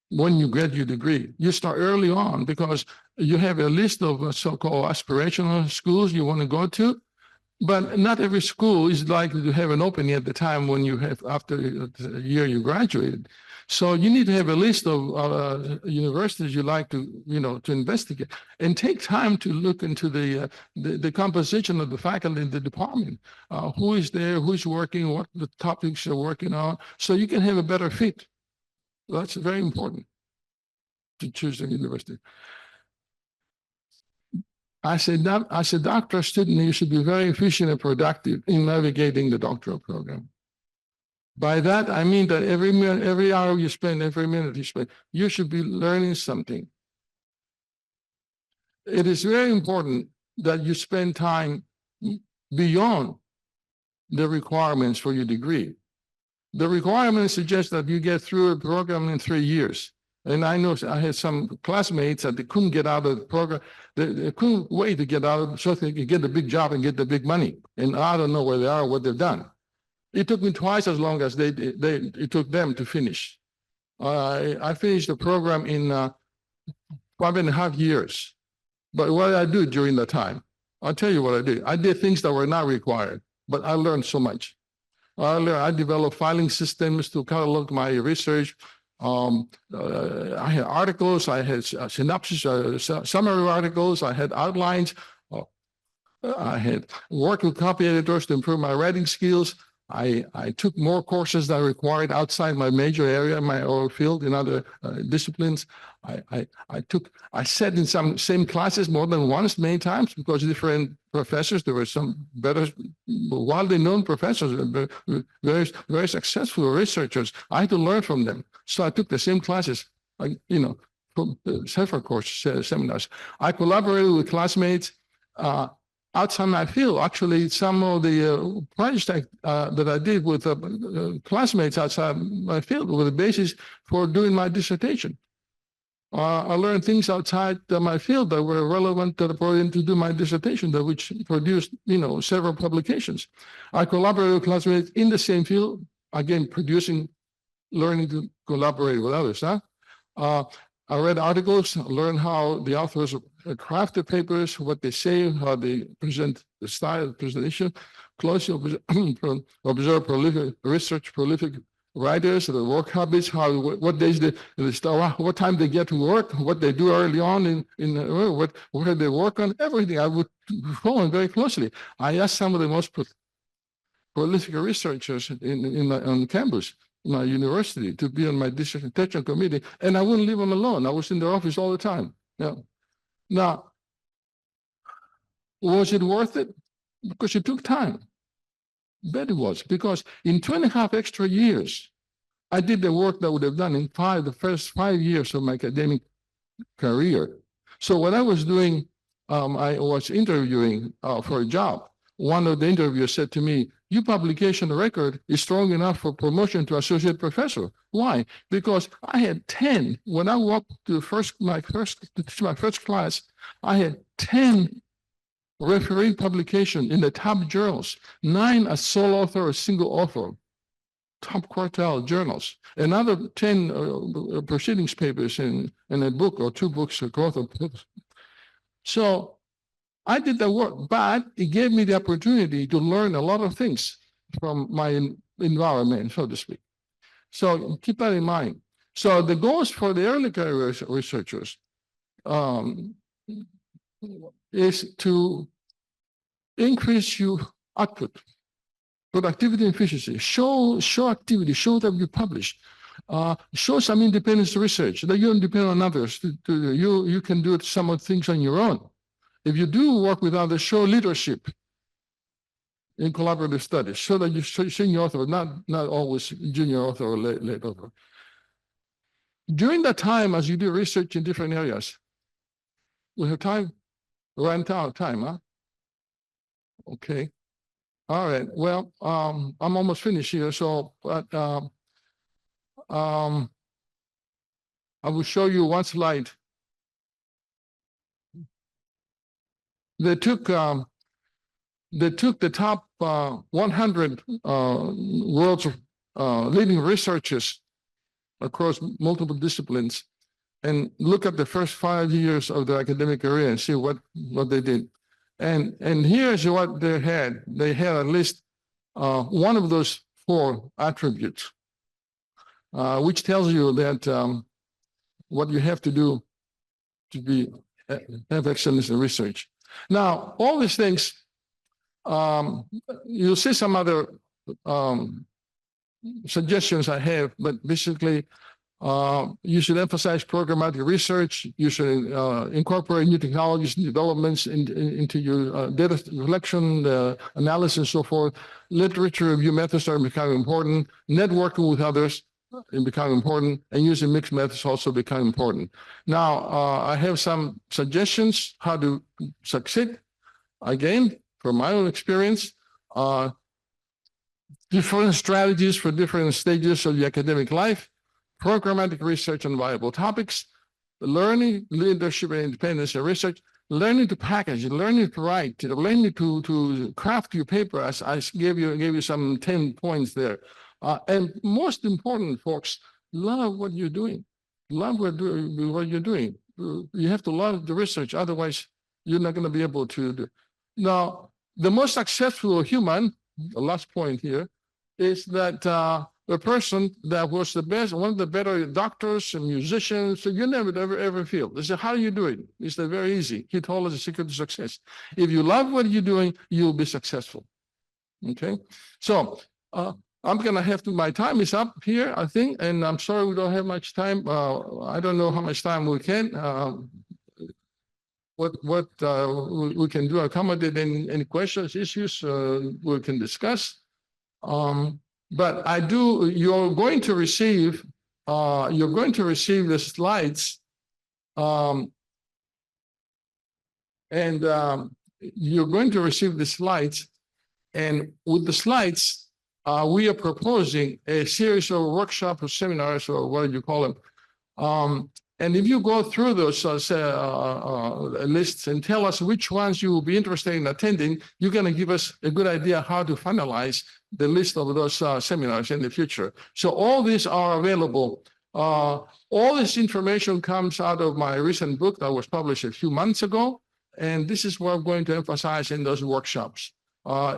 when you get your degree. You start early on because you have a list of so-called aspirational schools you want to go to. But not every school is likely to have an opening at the time when you have, after the year you graduated. So you need to have a list of universities you like to, to investigate, and take time to look into the composition of the faculty in the department. Who is there, who's working, what the topics you're working on, so you can have a better fit. That's very important to choose a university. As a doctoral student, you should be very efficient and productive in navigating the doctoral program. By that, I mean that every minute, every hour you spend, every minute you spend, you should be learning something. It is very important that you spend time beyond the requirements for your degree. The requirements suggest that you get through a program in 3 years. And I know I had some classmates that they couldn't get out of the program. They couldn't wait to get out of it so they could get the big job and get the big money. And I don't know where they are, what they've done. It took me twice as long as it took them to finish. I finished the program in 5.5 years. But what did I do during that time? I'll tell you what I did. I did things that were not required, but I learned so much. I developed filing systems to catalog my research. I had articles, I had synopsis, summary articles, I had outlines. I had worked with copy editors to improve my writing skills. I took more courses that I required outside my major area, my oral field, in other disciplines. I sat in some same classes more than once, many times, because different professors, there were some better, widely known professors, very, very successful researchers. I had to learn from them. So I took the same classes, from several courses, seminars. I collaborated with classmates outside my field. Actually, some of the projects that I did with classmates outside my field were the basis for doing my dissertation. I learned things outside my field that were relevant to the project to do my dissertation, which produced, several publications. I collaborated with classmates in the same field, again, learning to collaborate with others. I read articles, learned how the authors craft the papers, what they say, how they present, the style of presentation, closely observe prolific writers, the work habits, what days they start, what time they get to work, what they do early on where they work on, everything. I would follow very closely. I asked some of the most prolific researchers on campus, my university, to be on my dissertation committee, and I wouldn't leave them alone. I was in their office all the time. Now, was it worth it? Because it took time. Bet it was, because in 2.5 extra years, I did the work that I would have done in the first 5 years of my academic career. So what I was doing I was interviewing for a job. One of the interviewers said to me, "Your publication record is strong enough for promotion to associate professor." Why? Because I had 10 when I walked to my first class. I had 10 referee publication in the top journals, 9 as sole author or single author, top quartile journals, another 10 proceedings papers in a book or 2 books, growth of books. So I did the work, but it gave me the opportunity to learn a lot of things from my environment, so to speak. So keep that in mind. So the goals for the early career researchers is to increase your output, productivity and efficiency, show activity, show that you publish, show some independence research, that you don't depend on others. You can do some of the things on your own. If you do work with others, show leadership in collaborative studies, show that you're senior author, not always junior author or late author. During that time, as you do research in different areas, we have time, run out of time, huh? Okay. All right. Well, I'm almost finished here, so but I will show you one slide. They took the top 100 world's leading researchers across multiple disciplines and look at the first 5 years of their academic career and see what they did. And here's what they had. They had at least one of those 4 attributes, which tells you that what you have to do to have excellence in research. Now, all these things, you'll see some other suggestions I have, but basically, you should emphasize programmatic research. You should incorporate new technologies and developments into your data collection, analysis, and so forth. Literature review methods are becoming important. Networking with others is becoming important, and using mixed methods also become important. Now, I have some suggestions how to succeed. Again, from my own experience, different strategies for different stages of the academic life, programmatic research on viable topics, learning leadership and independence in research, learning to package, learning to write, learning to craft your paper, as I gave you some 10 points there. And most important, folks, love what you're doing. Love what you're doing. You have to love the research, otherwise you're not going to be able to do. Now, the most successful human, the last point here, is that the person that was the best, one of the better doctors and musicians, so you never ever feel. They say, how do you do it? He said, very easy. He told us the secret to success. If you love what you're doing, you'll be successful. Okay? So I'm gonna have to, my time is up here, I think, and I'm sorry we don't have much time. I don't know how much time we can. What we can do, accommodate any questions, issues we can discuss. But you're going to receive the slides, and you're going to receive the slides, and with the slides, we are proposing a series of workshops or seminars, or what you call them. And if you go through those lists and tell us which ones you will be interested in attending, you're going to give us a good idea how to finalize the list of those seminars in the future. So all these are available. All this information comes out of my recent book that was published a few months ago. And this is what I'm going to emphasize in those workshops.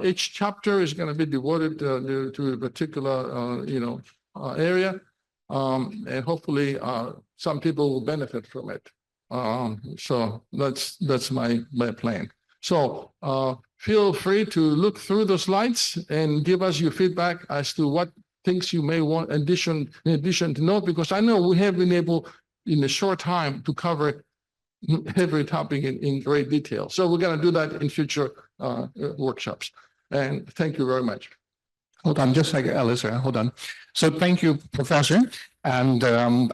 Each chapter is going to be devoted to a particular area. And hopefully some people will benefit from it. So that's my plan. So feel free to look through the slides and give us your feedback as to what things you may want in addition to know, because I know we have been able in a short time to cover every topic in great detail. So we're going to do that in future workshops. And thank you very much. Hold on just a second, Alyssa, hold on. So thank you, Professor. And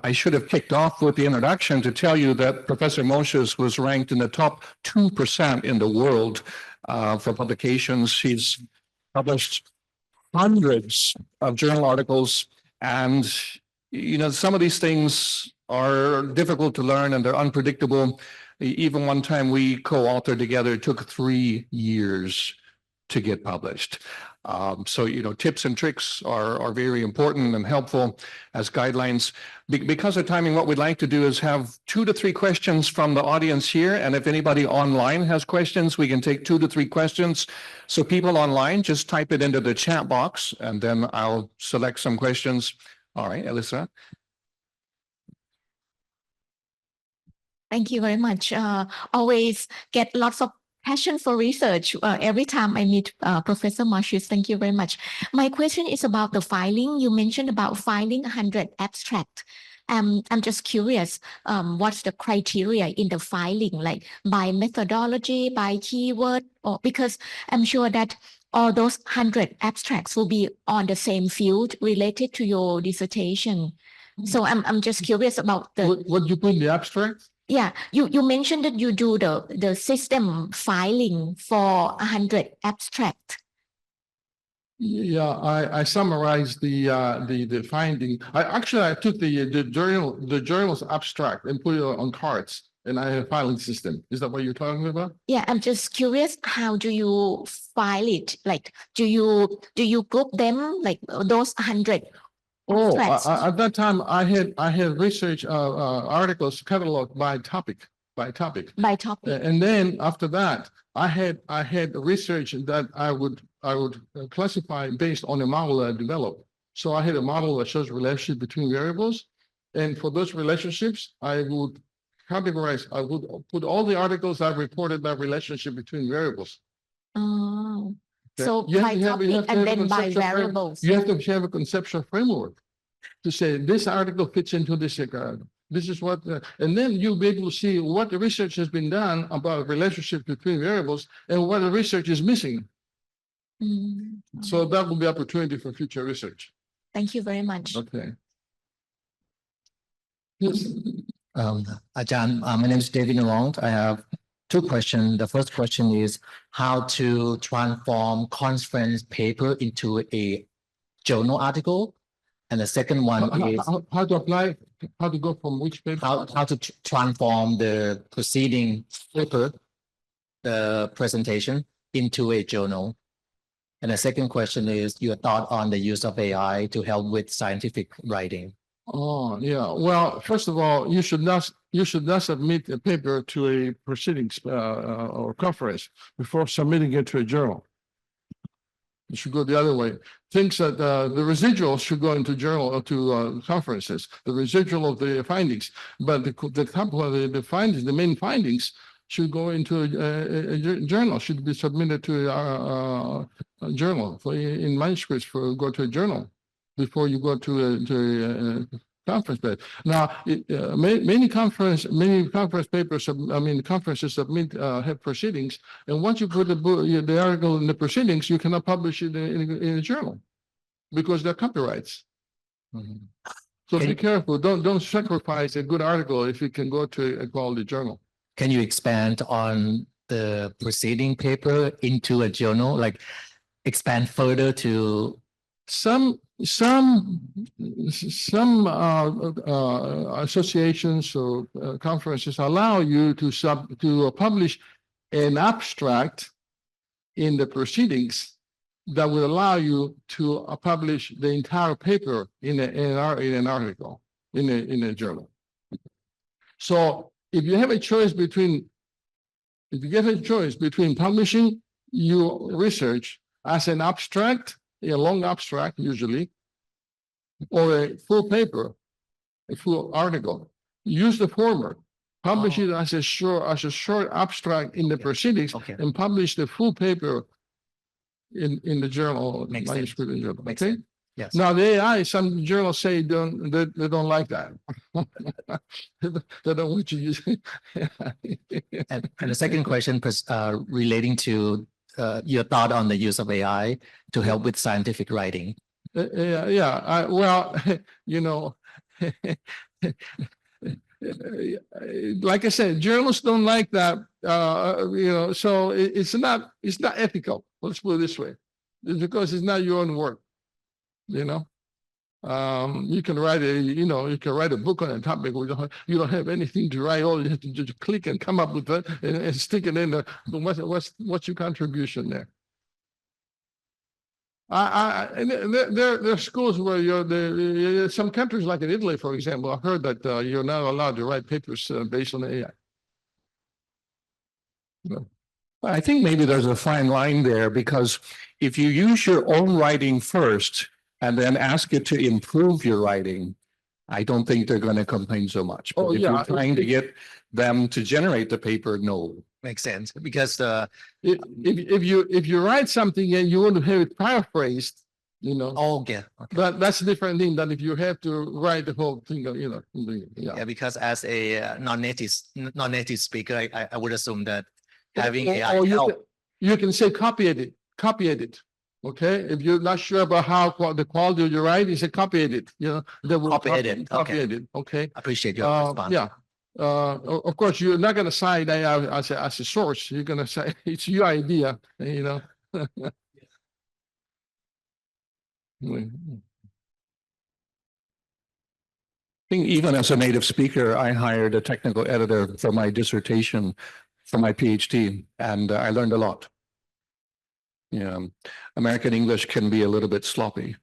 I should have kicked off with the introduction to tell you that Professor Moschis was ranked in the top 2% in the world for publications. He's published hundreds of journal articles, and some of these things are difficult to learn and they're unpredictable. Even one time we co-authored together, it took 3 years to get published. So, tips and tricks are very important and helpful as guidelines. Because of timing, what we'd like to do is have 2 to 3 questions from the audience here. And if anybody online has questions, we can take 2 to 3 questions. So people online, just type it into the chat box and then I'll select some questions. All right, Alyssa. Thank you very much. Always get lots of passion for research every time I meet Professor Moschis. Thank you very much. My question is about the filing. You mentioned about filing 100 abstract. I'm just curious, what's the criteria in the filing, like by methodology, by keyword, or because I'm sure that all those 100 abstracts will be on the same field related to your dissertation. So I'm just curious about the. What you put in the abstract? Yeah, you mentioned that you do the system filing for 100 abstract. Yeah, I summarized the finding. I took the journal's abstract and put it on cards, and I have a filing system. Is that what you're talking about? Yeah, I'm just curious, how do you file it? Like, do you group them, like those 100? Oh, at that time, I had research articles cataloged by topic. And then after that, I had research that I would classify based on a model that I developed. So I had a model that shows relationship between variables, and for those relationships, I would categorize. I would put all the articles that reported that relationship between variables. Oh. Okay. So by topic and then by variables. You have to have a conceptual framework to say this article fits into this article. This is what, and then you'll be able to see what the research has been done about relationships between variables and what the research is missing. So that will be opportunity for future research. Thank you very much. Okay. Yes. Ajahn, my name is David Nalong. I have 2 questions. The first question is how to transform conference paper into a journal article. And the second one is how to apply, how to go from which paper? how to transform the proceeding paper, the presentation, into a journal. And the second question is your thought on the use of AI to help with scientific writing. Oh, yeah. Well, first of all, you should not submit a paper to a proceedings or conference before submitting it to a journal. You should go the other way. Things that the residuals should go into journal or to conferences, the residual of the findings, but the findings, the main findings should go into a journal, should be submitted to a journal in manuscripts go to a journal before you go to a conference page. Now, many conference papers, conferences submit have proceedings, and once you put the article in the proceedings, you cannot publish it in a journal because they're copyrights. So be careful. Don't sacrifice a good article if it can go to a quality journal. Can you expand on the proceeding paper into a journal, like expand further to some associations or conferences allow you to publish an abstract in the proceedings that will allow you to publish the entire paper in an article in a journal. So if you have a choice between publishing your research as an abstract, a long abstract usually, or a full paper, a full article, use the former. Publish it as a short abstract in the proceedings, and publish the full paper in the journal, manuscript in journal. Okay. Yes. Now the AI, some journals say they don't like that. They don't want you to use it. And the second question relating to your thought on the use of AI to help with scientific writing. Well, you know, like I said, journalists don't like that. You know, so it's not ethical. Let's put it this way, it's because it's not your own work. You know, you can write a book on a topic. You don't have anything to write. All you have to just click and come up with it and stick it in. What's your contribution there? And there are schools where some countries like in Italy, for example, I heard that you're not allowed to write papers based on AI. I think maybe there's a fine line there, because if you use your own writing first and then ask it to improve your writing, I don't think they're going to complain so much. But if you're trying to get them to generate the paper, no. Makes sense, because if you write something and you want to have it paraphrased, you know. Oh, yeah. Okay. But that's a different thing than if you have to write the whole thing, you know. Yeah, because as a non-native speaker, I would assume that having AI help. You can say copy edit. Okay, if you're not sure about how the quality of your writing, you say copy edit. You know, Copy edit. Copy edit. Okay. Appreciate your response. Yeah. Of course, you're not going to cite AI as a source. You're going to say it's your idea. You know. I think even as a native speaker, I hired a technical editor for my dissertation, for my PhD, and I learned a lot. Yeah, American English can be a little bit sloppy.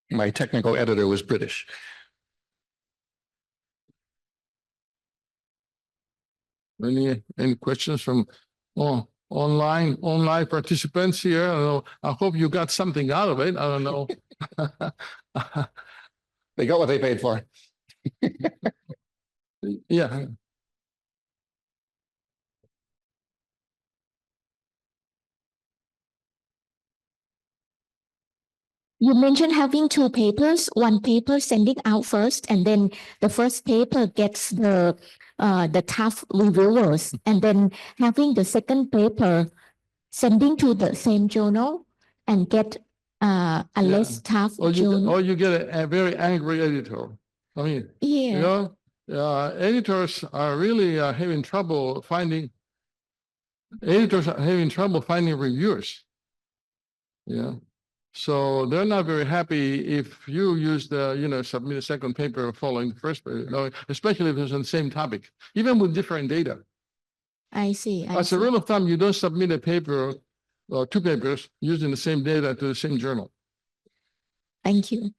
My technical editor was British. Any questions from online participants here? I don't know. I hope you got something out of it. I don't know. They got what they paid for. Yeah. You mentioned having two papers, one paper sending out first, and then the first paper gets the tough reviewers, and then having the second paper sending to the same journal and get a less tough journal. Or you get a very angry editor. I mean, you know, editors are really having trouble finding reviewers. Yeah. So they're not very happy if you use submit a second paper following the first paper, especially if it's on the same topic, even with different data. I see. As a rule of thumb, you don't submit a paper or two papers using the same data to the same journal. Thank you.